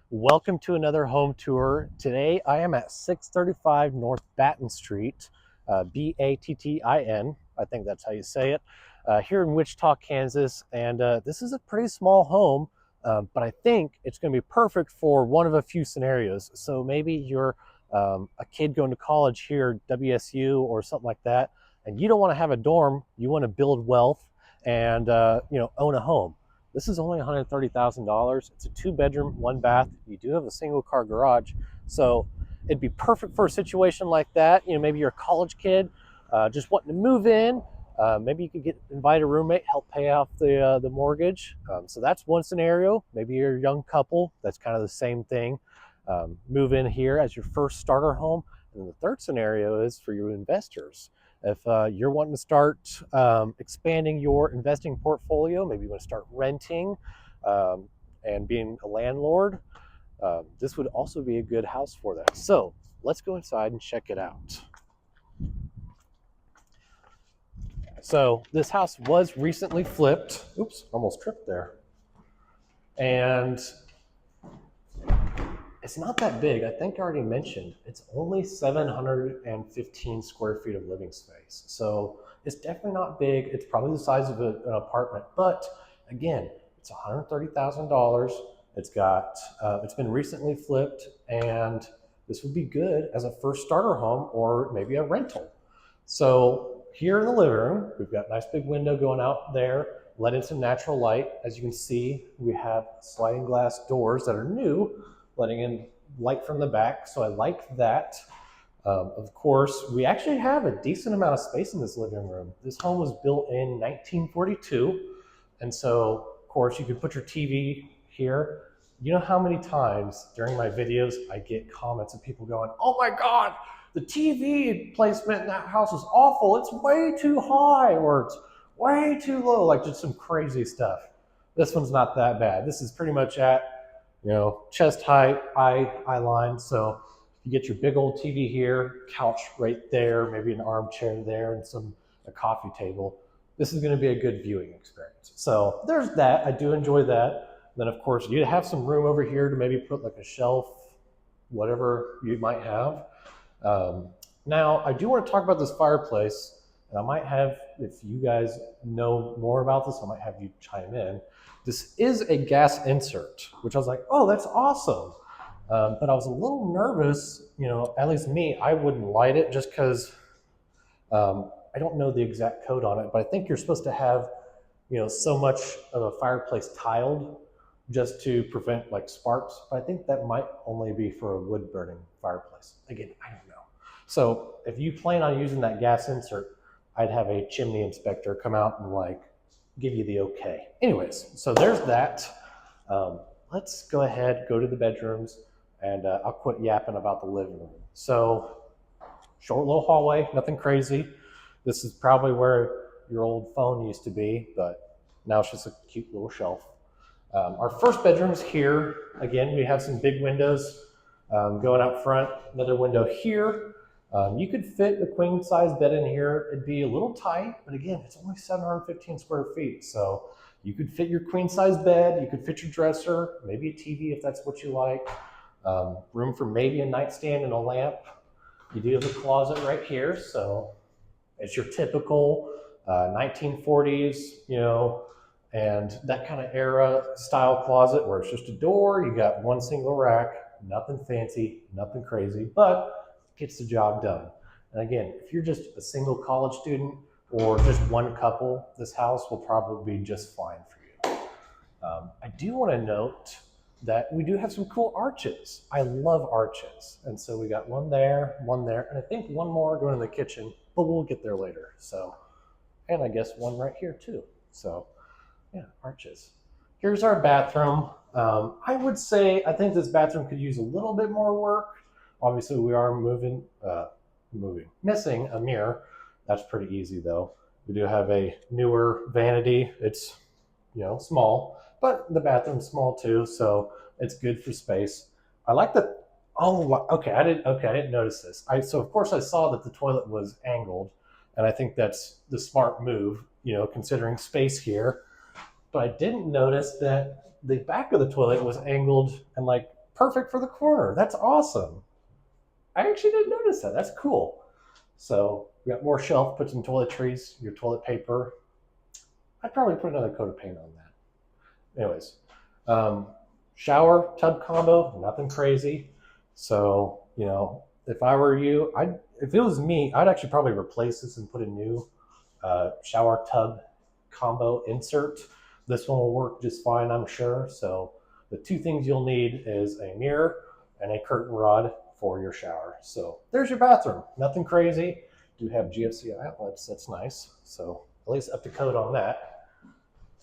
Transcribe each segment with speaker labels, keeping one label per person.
Speaker 1: Welcome to another home tour. Today I am at 635 North Battin Street, Battin. I think that's how you say it, here in Wichita, Kansas. And this is a pretty small home, but I think it's going to be perfect for one of a few scenarios. So maybe you're a kid going to college here, WSU or something like that, and you don't want to have a dorm. You want to build wealth and own a home. This is only $130,000. It's a 2-bedroom, 1 bath. You do have a single car garage. So it'd be perfect for a situation like that. Maybe you're a college kid just wanting to move in. Maybe you could invite a roommate, help pay off the mortgage. So that's one scenario. Maybe you're a young couple. That's kind of the same thing. Move in here as your first starter home. And the third scenario is for you investors. If you're wanting to start expanding your investing portfolio, maybe you want to start renting and being a landlord, this would also be a good house for that. So let's go inside and check it out. So this house was recently flipped. Oops, almost tripped there. And it's not that big. I think I already mentioned it's only 715 square feet of living space. So it's definitely not big. It's probably the size of an apartment, but again, it's $130,000. It's been recently flipped, and this would be good as a first starter home or maybe a rental. So here in the living room, we've got a nice big window going out there, let in some natural light. As you can see, we have sliding glass doors that are new, letting in light from the back, so I like that. Of course, we actually have a decent amount of space in this living room. This home was built in 1942, and so, of course, you could put your TV here. You know how many times during my videos I get comments of people going, "Oh my God, the TV placement in that house is awful. It's way too high," or "It's way too low," like just some crazy stuff. This one's not that bad. This is pretty much at chest height, eye line. So you get your big old TV here, couch right there, maybe an armchair there, and a coffee table. This is going to be a good viewing experience. So there's that. I do enjoy that. Then of course you have some room over here to maybe put like a shelf, whatever you might have. Now I do want to talk about this fireplace, and I might have, if you guys know more about this, I might have you chime in. This is a gas insert, which I was like, oh, that's awesome. But I was a little nervous, at least me, I wouldn't light it just because I don't know the exact code on it, but I think you're supposed to have, so much of a fireplace tiled just to prevent like sparks. But I think that might only be for a wood burning fireplace. Again, I don't know. So if you plan on using that gas insert, I'd have a chimney inspector come out and give you the okay. Anyways, so there's that. Let's go ahead, go to the bedrooms, and I'll quit yapping about the living room. So short little hallway, nothing crazy. This is probably where your old phone used to be, but now it's just a cute little shelf. Our first bedroom's here. Again, we have some big windows going out front, another window here. You could fit a queen size bed in here. It'd be a little tight, but again, it's only 715 square feet. So you could fit your queen size bed, you could fit your dresser, maybe a TV if that's what you like. Room for maybe a nightstand and a lamp. You do have a closet right here, so it's your typical 1940s, and that kind of era style closet where it's just a door, you got one single rack, nothing fancy, nothing crazy, but gets the job done. And again, if you're just a single college student or just one couple, this house will probably be just fine for you. I do want to note that we do have some cool arches. I love arches. And so we got one there, and I think one more going in the kitchen, but we'll get there later. So, and I guess one right here too. So yeah, arches. Here's our bathroom. I would say, I think this bathroom could use a little bit more work. Obviously we are missing a mirror. That's pretty easy though. We do have a newer vanity. It's, small, but the bathroom's small too, so it's good for space. I like the, okay, I didn't notice this. So of course I saw that the toilet was angled, and I think that's the smart move, considering space here. But I didn't notice that the back of the toilet was angled and perfect for the corner. That's awesome. I actually didn't notice that. That's cool. So we got more shelf, put some toiletries, your toilet paper. I'd probably put another coat of paint on that. Anyways, um, shower tub combo, nothing crazy. So if I were you, if it was me, I'd actually probably replace this and put a new shower tub combo insert. This one will work just fine, I'm sure. So the two things you'll need is a mirror and a curtain rod for your shower. So there's your bathroom. Nothing crazy. Do have GFC outlets. That's nice. So at least up to code on that.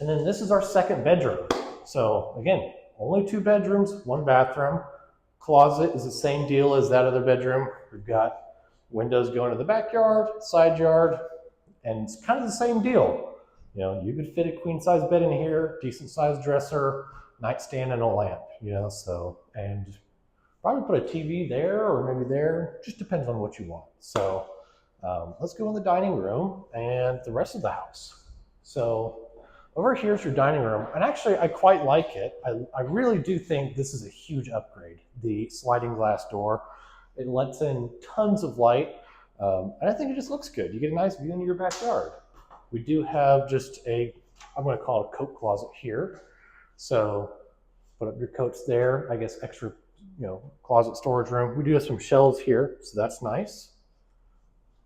Speaker 1: And then this is our second bedroom. So again, only 2 bedrooms, 1 bathroom. Closet is the same deal as that other bedroom. We've got windows going to the backyard, side yard, and it's kind of the same deal. You could fit a queen size bed in here, decent sized dresser, nightstand, and a lamp. So and probably put a TV there or maybe there. Just depends on what you want. So let's go in the dining room and the rest of the house. So over here's your dining room, and actually I quite like it. I really do think this is a huge upgrade. The sliding glass door, it lets in tons of light, and I think it just looks good. You get a nice view into your backyard. We do have just I'm going to call it a coat closet here. So put up your coats there. I guess extra, closet storage room. We do have some shelves here, so that's nice.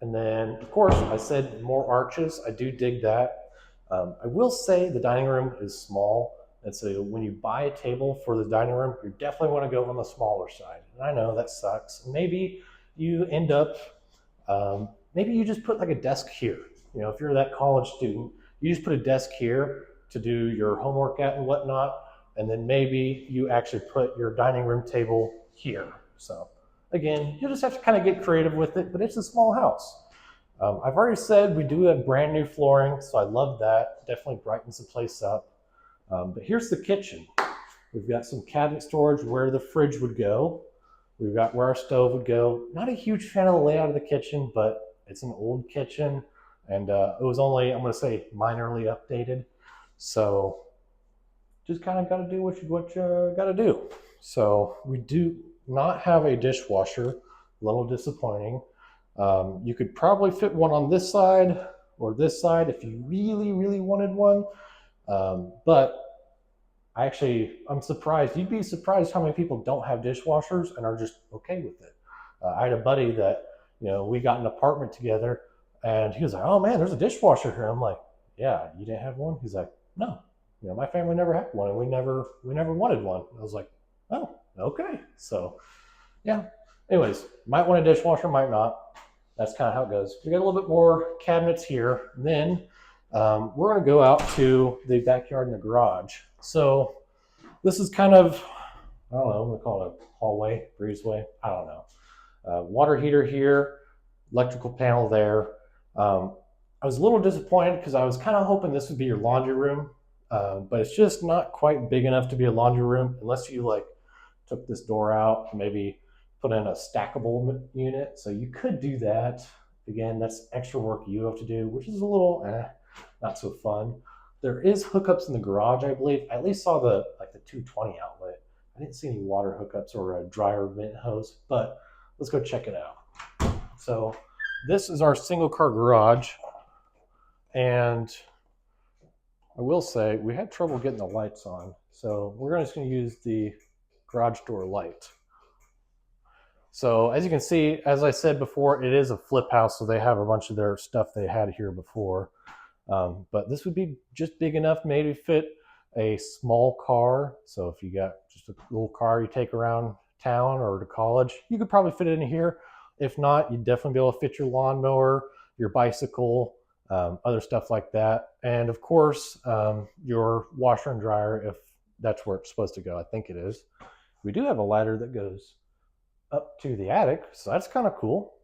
Speaker 1: And then, of course, I said more arches. I do dig that. I will say the dining room is small, and so when you buy a table for the dining room, you definitely want to go on the smaller side. And I know that sucks. Maybe you end up, maybe you just put like a desk here. If you're that college student, you just put a desk here to do your homework at and whatnot, and then maybe you actually put your dining room table here. So again, you'll just have to kind of get creative with it, but it's a small house. I've already said we do have brand new flooring, so I love that. Definitely brightens the place up. But here's the kitchen. We've got some cabinet storage where the fridge would go. We've got where our stove would go. Not a huge fan of the layout of the kitchen, but it's an old kitchen, and it was only, I'm going to say, minorly updated. So just kind of got to do what you got to do. So we do not have a dishwasher. A little disappointing. You could probably fit one on this side or this side if you really, really wanted one. But I'm surprised. You'd be surprised how many people don't have dishwashers and are just okay with it. I had a buddy that, we got an apartment together, and he was like, "Oh man, there's a dishwasher here." I'm like, "Yeah, you didn't have one?" He's like, "No, my family never had one, and we never wanted one." I was like, "Oh, okay." So, yeah. Anyways, might want a dishwasher, might not. That's kind of how it goes. We got a little bit more cabinets here. Then we're going to go out to the backyard and the garage. So this is kind of, I don't know, I'm going to call it a hallway, breezeway. I don't know. Water heater here, electrical panel there. I was a little disappointed because I was kind of hoping this would be your laundry room, but it's just not quite big enough to be a laundry room unless you took this door out, maybe put in a stackable unit. So you could do that. Again, that's extra work you have to do, which is a little not so fun. There is hookups in the garage, I believe. I at least saw the 220 outlet. I didn't see any water hookups or a dryer vent hose, but let's go check it out. So this is our single car garage, and I will say we had trouble getting the lights on, so we're just going to use the garage door light. So as you can see, as I said before, it is a flip house, so they have a bunch of their stuff they had here before. But this would be just big enough to maybe fit a small car. So if you got just a little car you take around town or to college, you could probably fit it in here. If not, you'd definitely be able to fit your lawnmower, your bicycle, other stuff like that. And of course, your washer and dryer, if that's where it's supposed to go. I think it is. We do have a ladder that goes up to the attic, so that's kind of cool.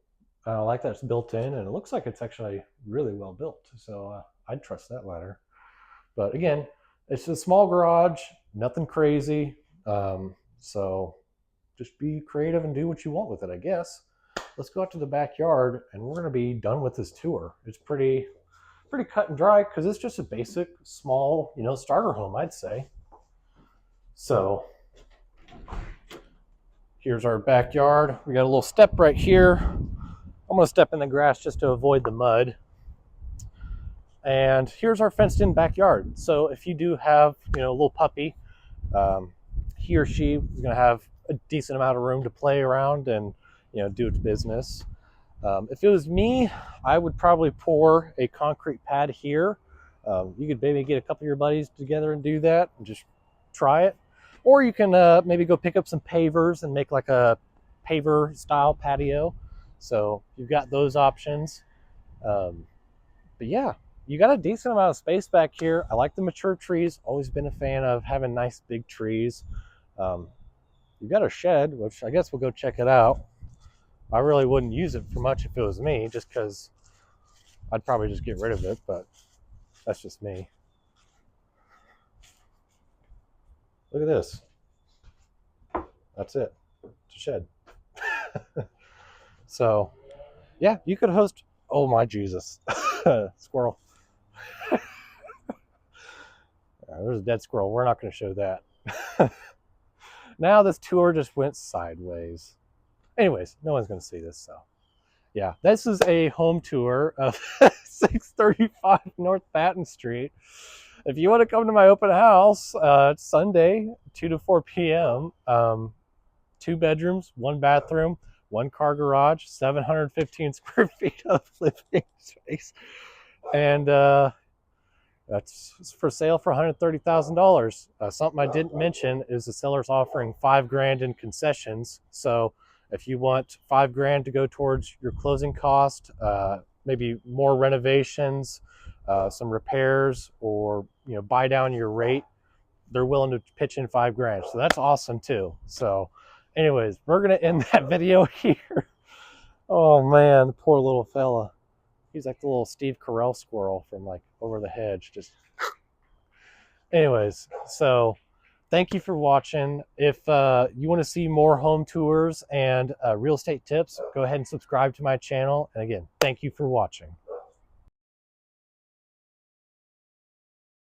Speaker 1: I like that it's built in, and it looks like it's actually really well built. So I'd trust that ladder. But again, it's a small garage, nothing crazy. So just be creative and do what you want with it, I guess. Let's go out to the backyard, and we're going to be done with this tour. It's pretty cut and dry because it's just a basic, small, starter home, I'd say. So Here's our backyard. We got a little step right here. I'm gonna step in the grass just to avoid the mud. And here's our fenced in backyard. So if you do have, a little puppy, he or she is gonna have a decent amount of room to play around and, do its business. If it was me, I would probably pour a concrete pad here. You could maybe get a couple of your buddies together and do that and just try it. Or you can maybe go pick up some pavers and make like a paver style patio. So you've got those options. But yeah, you got a decent amount of space back here. I like the mature trees. Always been a fan of having nice big trees. You've got a shed, which I guess we'll go check it out. I really wouldn't use it for much if it was me, just because I'd probably just get rid of it, but that's just me. Look at this. That's it. It's a shed. So, yeah, you could host. Oh my Jesus. Squirrel. There's a dead squirrel. We're not going to show that. Now this tour just went sideways. Anyways, no one's going to see this, so. Yeah, this is a home tour of 635 North Battin Street. If you want to come to my open house, it's Sunday, 2 to 4 p.m. 2 bedrooms, 1 bathroom, 1 car garage, 715 square feet of living space. And that's for sale for $130,000. Something I didn't mention is the seller's offering $5,000 in concessions. So if you want $5,000 to go towards your closing cost, maybe more renovations, some repairs, or buy down your rate, they're willing to pitch in $5,000. So that's awesome too. So anyways, we're gonna end that video here. Oh man, the poor little fella. He's like the little Steve Carell squirrel from like over the hedge. Just anyways, so thank you for watching. If you want to see more home tours and real estate tips, go ahead and subscribe to my channel. And again, thank you for watching.